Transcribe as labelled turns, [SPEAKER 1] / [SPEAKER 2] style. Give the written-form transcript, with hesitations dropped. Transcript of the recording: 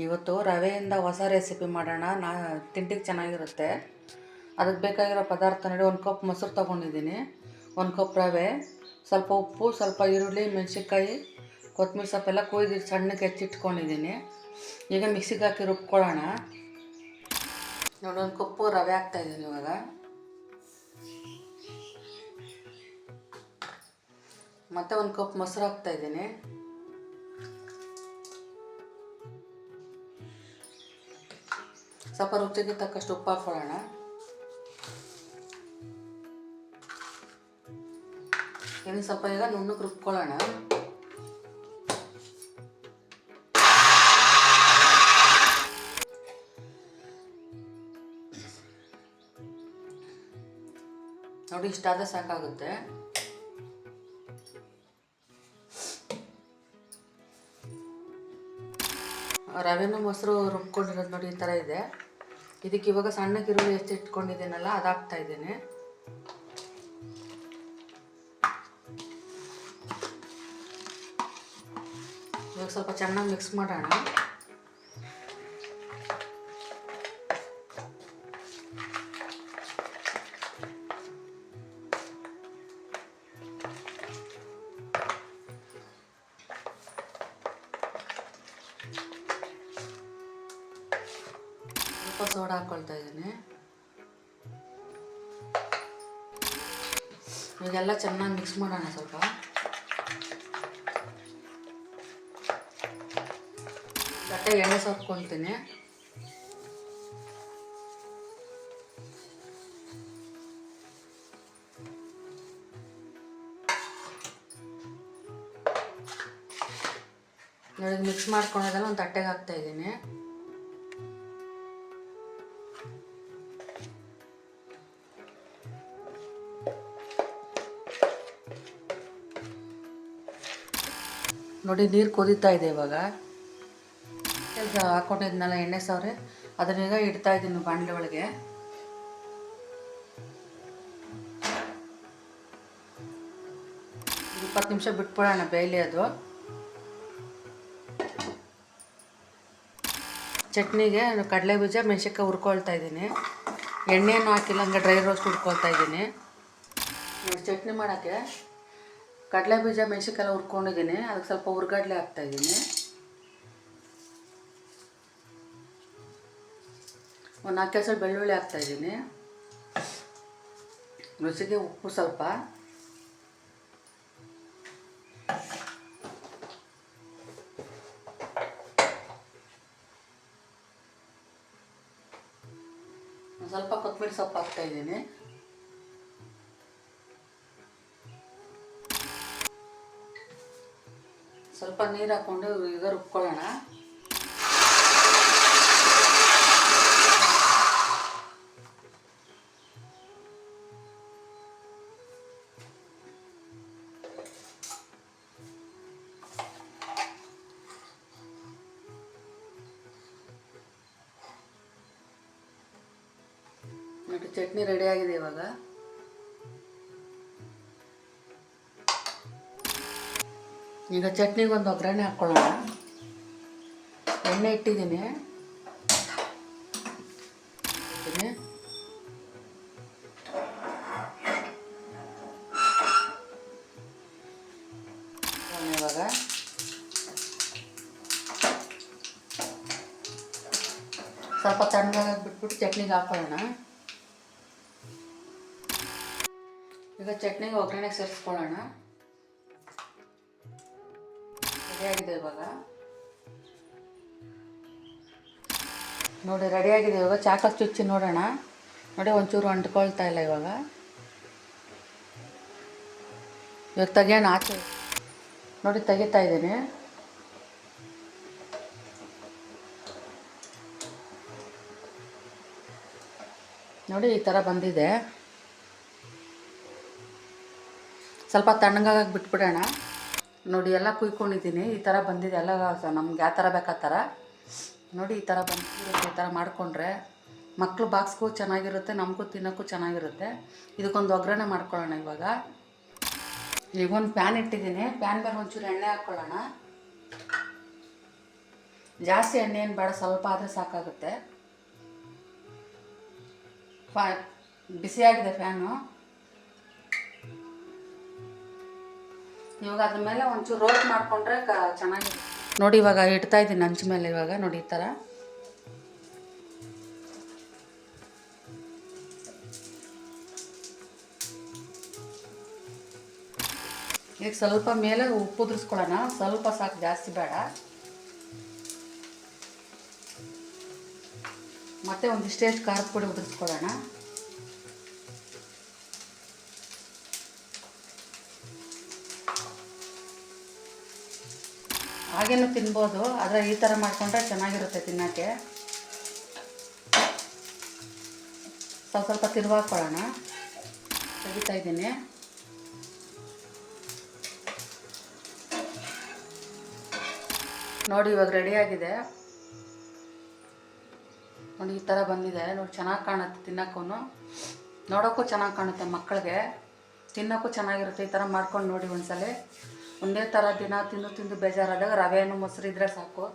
[SPEAKER 1] ಇವತ್ತು ರವೆಯಿಂದ ಹೊಸ ರೆಸಿಪಿ ಮಾಡೋಣ. ತಿಂಡಿಗೆ ಚೆನ್ನಾಗಿರುತ್ತೆ. ಅದಕ್ಕೆ ಬೇಕಾಗಿರೋ ಪದಾರ್ಥ ನೋಡಿ, 1 ಕಪ್ ಮೊಸರು ತೊಗೊಂಡಿದ್ದೀನಿ, 1 ಕಪ್ ರವೆ, ಸ್ವಲ್ಪ ಉಪ್ಪು, ಸ್ವಲ್ಪ ಈರುಳ್ಳಿ, ಮೆಣಸಿನ್ಕಾಯಿ, ಕೊತ್ತಂಬರಿ ಸೊಪ್ಪೆಲ್ಲ ಕೊಯ್ದು ಸಣ್ಣಕ್ಕೆ ಹೆಚ್ಚಿಟ್ಕೊಂಡಿದ್ದೀನಿ. ಈಗ ಮಿಕ್ಸಿಗೆ ಹಾಕಿ ರುಬ್ಕೊಳ್ಳೋಣ. ನೋಡಿ, 1 ಕಪ್ಪು ರವೆ ಹಾಕ್ತಾಯಿದ್ದೀನಿ. ಇವಾಗ ಮತ್ತು 1 ಕಪ್ ಮೊಸರು ಹಾಕ್ತಾಯಿದ್ದೀನಿ. ಸ್ವಲ್ಪ ರುಚಿಗೆ ತಕ್ಕಷ್ಟು ಉಪ್ಪು ಹಾಕ್ಕೊಳ್ಳೋಣ. ಇದನ್ನು ಸ್ವಲ್ಪ ಈಗ ನುಣ್ಣಗೆ ರುಬ್ಕೊಳ್ಳೋಣ. ನೋಡಿ, ಇಷ್ಟಾದರೆ ಸಾಕಾಗುತ್ತೆ. ರವೆನೂ ಮೊಸರು ರುಬ್ಕೊಂಡಿರೋದು ನೋಡಿ, ಈ ಥರ ಇದೆ. ಇದಕ್ಕೆ ಇವಾಗ ಸಣ್ಣಕ್ಕೆ ಈರುಳ್ಳಿ ಎಷ್ಟು ಇಟ್ಕೊಂಡಿದ್ದೀನಲ್ಲ ಅದು ಹಾಕ್ತಾಯಿದ್ದೀನಿ. ಇವಾಗ ಸ್ವಲ್ಪ ಚೆನ್ನಾಗಿ ಮಿಕ್ಸ್ ಮಾಡೋಣ. ಸ್ವಲ್ಪ ಸೋಡಾ ಹಾಕ್ಕೊಳ್ತಾ ಇದ್ದೀನಿ. ಇವಾಗೆಲ್ಲ ಚೆನ್ನಾಗಿ ಮಿಕ್ಸ್ ಮಾಡೋಣ. ಸ್ವಲ್ಪ ಗಟ್ಟೆ ಎಣ್ಣೆ ಸೋತ್ಕೊಳ್ತೀನಿ. ನೋಡಿ, ಮಿಕ್ಸ್ ಮಾಡ್ಕೊಳೋದೆಲ್ಲ ಒಂದು ತಟ್ಟೆಗೆ ಹಾಕ್ತಾ ಇದ್ದೀನಿ. ನೋಡಿ, ನೀರು ಕುದೀತಾ ಇದೆ. ಇವಾಗ ಹಾಕ್ಕೊಂಡಿದ್ನಲ್ಲ ಎಣ್ಣೆ ಸವರೆ, ಅದನ್ನೀಗ ಇಡ್ತಾ ಇದ್ದೀನಿ ಬಾಣಲೆ ಒಳಗೆ. ಒಂದು 20 ನಿಮಿಷ ಬಿಟ್ಬಿಡೋಣ ಬೇಯಲಿ ಅದು. ಚಟ್ನಿಗೆ ಕಡಲೆ ಬೀಜ, ಮೆಣಸಿನ್ಕಾಯಿ ಹುರ್ಕೊಳ್ತಾ ಇದ್ದೀನಿ. ಎಣ್ಣೆಯನ್ನು ಹಾಕಿಲ್ಲ, ಹಂಗೆ ಡ್ರೈ ರೋಸ್ಟ್ ಹುರ್ಕೊಳ್ತಾ ಇದ್ದೀನಿ. ಚಟ್ನಿ ಮಾಡೋಕ್ಕೆ ಕಡಲೆ ಬೀಜ, ಮೆಣಸಿನ್ಕಾಯಿ ಎಲ್ಲ ಹುರ್ಕೊಂಡಿದ್ದೀನಿ. ಅದಕ್ಕೆ ಸ್ವಲ್ಪ ಹುರ್ಗಡ್ಲೆ ಹಾಕ್ತಾಯಿದ್ದೀನಿ. ಒಂದು 4 ಕೆಸರು ಬೆಳ್ಳುಳ್ಳಿ ಹಾಕ್ತಾಯಿದ್ದೀನಿ. ರುಚಿಗೆ ಉಪ್ಪು ಸ್ವಲ್ಪ. ಸ್ವಲ್ಪ ಕೊತ್ತಂಬರಿ ಸೊಪ್ಪು ಹಾಕ್ತಾಯಿದ್ದೀನಿ. ಸ್ವಲ್ಪ ನೀರು ಹಾಕ್ಕೊಂಡು ಈಗ ರುಬ್ಕೊಳ್ಳೋಣ. ನೋಡಿ, ಚಟ್ನಿ ರೆಡಿಯಾಗಿದೆ. ಇವಾಗ ಚಟ್ನಿಗೆ ಒಂದು ಒಗ್ಗರಣೆ ಹಾಕ್ಕೊಳ್ಳೋಣ. ಎಣ್ಣೆ ಇಟ್ಟಿದ್ದೀನಿ. ಇವಾಗ ಸ್ವಲ್ಪ ತಣ್ಣಗಾಗಿ ಬಿಟ್ಬಿಟ್ಟು ಚಟ್ನಿಗೆ ಹಾಕ್ಕೊಳ್ಳೋಣ. ಈಗ ಚಟ್ನಿಗೆ ಒಗ್ಗರಣೆ ಸೇರಿಸ್ಕೊಳ್ಳೋಣ. ರೆಡಿಯಾಗಿದೆ. ಇವಾಗ ನೋಡಿ, ರೆಡಿಯಾಗಿದೆ. ಇವಾಗ ಚಾಕಲ್ ಚುಚ್ಚಿ ನೋಡೋಣ. ನೋಡಿ, ಒಂಚೂರು ಅಂಟ್ಕೊಳ್ತಾ ಇಲ್ಲ. ಇವಾಗ ತೆಗಿಯೋಣ ಆಚೆ. ನೋಡಿ, ತೆಗಿತಾ ಇದ್ದೀನಿ. ನೋಡಿ, ಈ ಥರ ಬಂದಿದೆ. ಸ್ವಲ್ಪ ತಣ್ಣಗಾಗಿ ಬಿಟ್ಬಿಡೋಣ. ನೋಡಿ, ಎಲ್ಲ ಕುಯ್ಕೊಂಡಿದ್ದೀನಿ. ಈ ಥರ ಬಂದಿದೆ. ಎಲ್ಲ ನಮ್ಗೆ ಯಾವ ಥರ ಬೇಕು ಆ ಥರ. ನೋಡಿ, ಈ ಥರ ಬಂದಿರುತ್ತೆ. ಈ ಥರ ಮಾಡಿಕೊಂಡ್ರೆ ಮಕ್ಕಳು ಬಾಕ್ಸ್ಗೂ ಚೆನ್ನಾಗಿರುತ್ತೆ, ನಮಗೂ ತಿನ್ನೋಕ್ಕೂ ಚೆನ್ನಾಗಿರುತ್ತೆ. ಇದಕ್ಕೊಂದು ಒಗ್ಗರಣೆ ಮಾಡ್ಕೊಳ್ಳೋಣ. ಈಗ ಒಂದು ಪ್ಯಾನ್ ಇಟ್ಟಿದ್ದೀನಿ. ಪ್ಯಾನ್ ಮೇಲೆ ಒಂಚೂರು ಎಣ್ಣೆ ಹಾಕ್ಕೊಳ್ಳೋಣ. ಜಾಸ್ತಿ ಎಣ್ಣೆ ಏನು ಬೇಡ, ಸ್ವಲ್ಪ ಆದರೆ ಸಾಕಾಗುತ್ತೆ. ಬಿಸಿಯಾಗಿದೆ ಫ್ಯಾನು. ಇವಾಗ ಅದ್ರ ಮೇಲೆ ಒಂಚೂರು ರೋಸ್ಟ್ ಮಾಡಿಕೊಂಡ್ರೆ ಚೆನ್ನಾಗಿದೆ ನೋಡಿ. ಇವಾಗ ಇಡ್ತಾ ಇದ್ದೀನಿ ಹಂಚ ಮೇಲೆ. ಇವಾಗ ನೋಡಿ ಈ ಥರ ಈಗ ಸ್ವಲ್ಪ ಮೇಲೆ ಉಪ್ಪು ಉದುರಿಸ್ಕೊಳ್ಳೋಣ. ಸ್ವಲ್ಪ ಸಾಕು, ಜಾಸ್ತಿ ಬೇಡ. ಮತ್ತು ಒಂದಿಷ್ಟೇಷ್ಟು ಖಾರದ ಪುಡಿ ಉದುರಿಸ್ಕೊಳ್ಳೋಣ. ಹಾಗೇನು ತಿನ್ಬೋದು, ಆದರೆ ಈ ಥರ ಮಾಡಿಕೊಂಡ್ರೆ ಚೆನ್ನಾಗಿರುತ್ತೆ ತಿನ್ನೋಕ್ಕೆ. ಸ್ವಲ್ಪ ತಿರುವಾಕೊಳ್ಳೋಣ. ತೆಗಿತಾ ಇದ್ದೀನಿ. ನೋಡಿ ಇವಾಗ ರೆಡಿಯಾಗಿದೆ ನೋಡಿ. ಈ ಥರ ಬಂದಿದೆ ನೋಡಿ. ಚೆನ್ನಾಗಿ ಕಾಣುತ್ತೆ ತಿನ್ನೋಕ್ಕೂ, ನೋಡೋಕ್ಕೂ ಚೆನ್ನಾಗಿ ಕಾಣುತ್ತೆ. ಮಕ್ಕಳಿಗೆ ತಿನ್ನೋಕ್ಕೂ ಚೆನ್ನಾಗಿರುತ್ತೆ. ಈ ಥರ ಮಾಡ್ಕೊಂಡು ನೋಡಿ ಒಂದ್ಸಲ. ಒಂದೇ ಥರ ದಿನ ತಿಂದು ಬೇಜಾರಾದಾಗ ರವೆಯನ್ನು ಮೊಸರು ಇದ್ದರೆ ಸಾಕು.